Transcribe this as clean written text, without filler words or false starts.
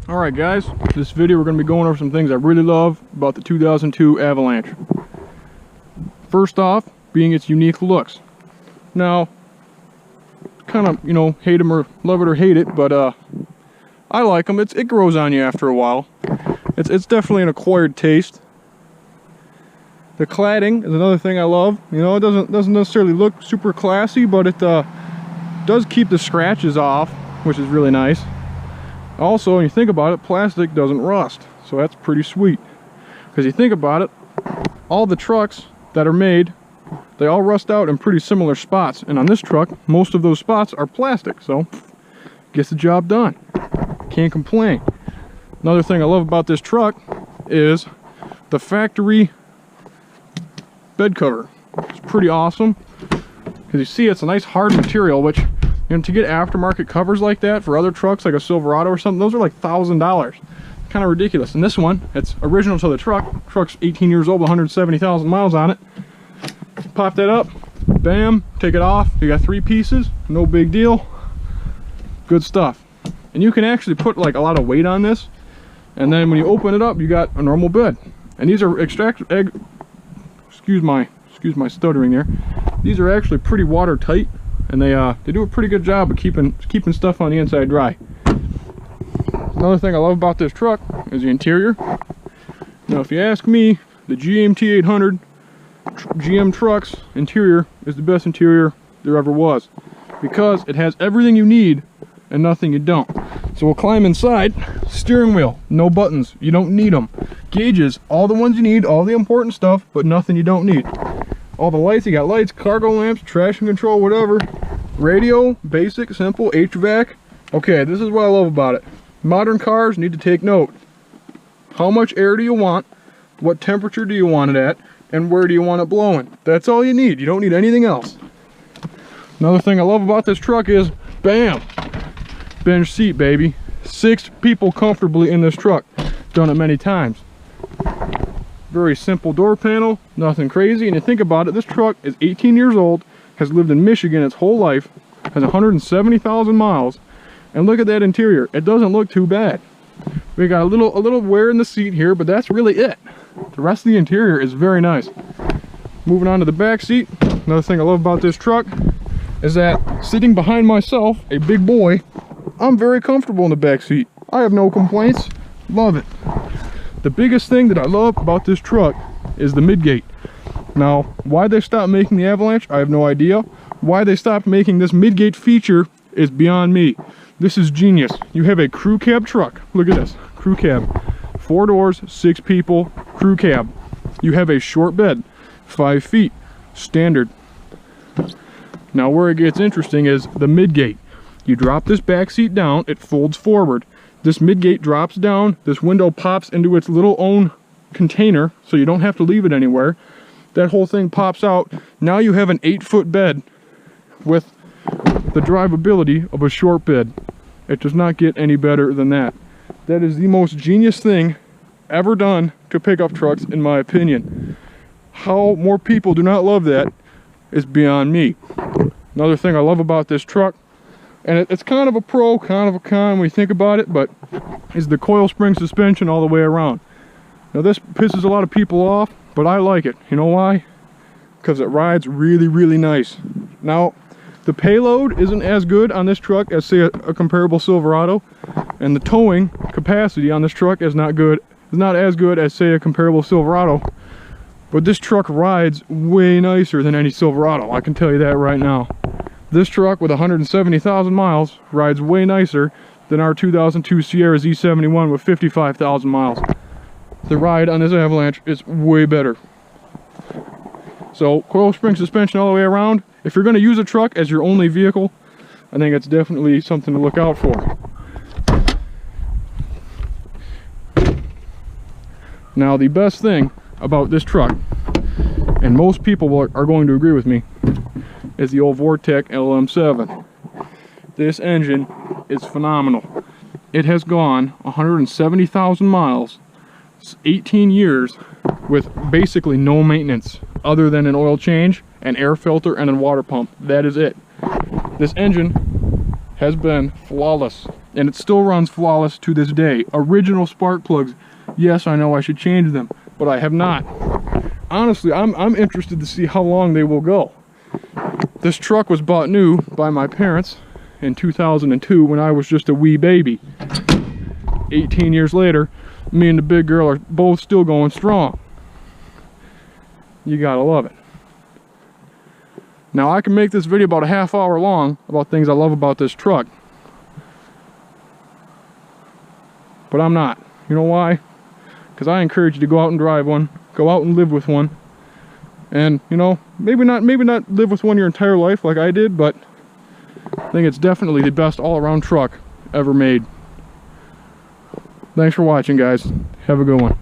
Alright guys, this video we're going to be going over some things I really love about the 2002 Avalanche. First off, being its unique looks. Now, kind of, you know, hate them or love it or hate it, but I like them. It grows on you after a while. It's definitely an acquired taste. The cladding is another thing I love. You know, it doesn't necessarily look super classy, but it does keep the scratches off, which is really nice. Also, when you think about it, plastic doesn't rust, so that's pretty sweet. Because you think about it, all the trucks that are made, they all rust out in pretty similar spots. And on this truck, most of those spots are plastic, so gets the job done. Can't complain. Another thing I love about this truck is the factory bed cover. It's pretty awesome. Because you see, it's a nice hard material, which, you know, to get aftermarket covers like that for other trucks, like a Silverado or something, those are like $1,000. Kind of ridiculous. And this one, it's original to the truck. Truck's 18 years old, 170,000 miles on it. Pop that up, bam, take it off. You got 3 pieces, no big deal. Good stuff. And you can actually put like a lot of weight on this, and then when you open it up, you got a normal bed. And these are excuse my stuttering there. These are actually pretty watertight, and they do a pretty good job of keeping stuff on the inside dry. Another thing I love about this truck is the interior. Now, if you ask me, the GMT 800 GM trucks interior is the best interior there ever was, because it has everything you need and nothing you don't. So we'll climb inside. Steering wheel, no buttons, you don't need them. Gauges, all the ones you need, all the important stuff, but nothing you don't need. All the lights, you got lights, cargo lamps, traction control, whatever. Radio, basic, simple, HVAC. Okay, this is what I love about it. Modern cars need to take note. How much air do you want? What temperature do you want it at? And where do you want it blowing? That's all you need. You don't need anything else. Another thing I love about this truck is, bam, bench seat, baby. 6 people comfortably in this truck. Done it many times. Very simple door panel, nothing crazy. And you think about it, this truck is 18 years old, has lived in Michigan its whole life, has 170,000 miles, and look at that interior. It doesn't look too bad. We got a little wear in the seat here, but that's really it. The rest of the interior is very nice. Moving on to the back seat. Another thing I love about this truck is that sitting behind myself, a big boy, I'm very comfortable in the back seat. I have no complaints. Love it. The biggest thing that I love about this truck is the midgate. Now, why they stopped making the Avalanche, I have no idea. Why they stopped making this midgate feature is beyond me. This is genius. You have a crew cab truck. Look at this, crew cab. 4 doors, 6 people, crew cab. You have a short bed, 5 feet, standard. Now where it gets interesting is the midgate. You drop this back seat down, it folds forward. This midgate drops down, this window pops into its little own container, so you don't have to leave it anywhere. That whole thing pops out. Now you have an 8-foot bed with the drivability of a short bed. It does not get any better than that. That is the most genius thing ever done to pickup trucks, in my opinion. How more people do not love that is beyond me. Another thing I love about this truck, and it's kind of a pro, kind of a con when you think about it, but is the coil spring suspension all the way around. Now this pisses a lot of people off, but I like it. You know why? Because it rides really, really nice. Now, the payload isn't as good on this truck as, say, a comparable Silverado, and the towing capacity on this truck is not as good as, say, a comparable Silverado. But this truck rides way nicer than any Silverado, I can tell you that right now. This truck with 170,000 miles rides way nicer than our 2002 Sierra Z71 with 55,000 miles. The ride on this Avalanche is way better. So, coil spring suspension all the way around. If you're going to use a truck as your only vehicle, I think it's definitely something to look out for. Now, the best thing about this truck, and most people are going to agree with me, is the old Vortec LM7. This engine is phenomenal. It has gone 170,000 miles, 18 years, with basically no maintenance other than an oil change, an air filter, and a water pump. That is it. This engine has been flawless. and it still runs flawless to this day. Original spark plugs. Yes, I know I should change them, but I have not. Honestly, I'm interested to see how long they will go. This truck was bought new by my parents in 2002 when I was just a wee baby. 18 years later, me and the big girl are both still going strong. You gotta love it. Now I can make this video about a half hour long about things I love about this truck. But I'm not. You know why? Because I encourage you to go out and drive one, go out and live with one. And, you know, maybe not live with one your entire life like I did, but I think it's definitely the best all-around truck ever made. Thanks for watching, guys. Have a good one.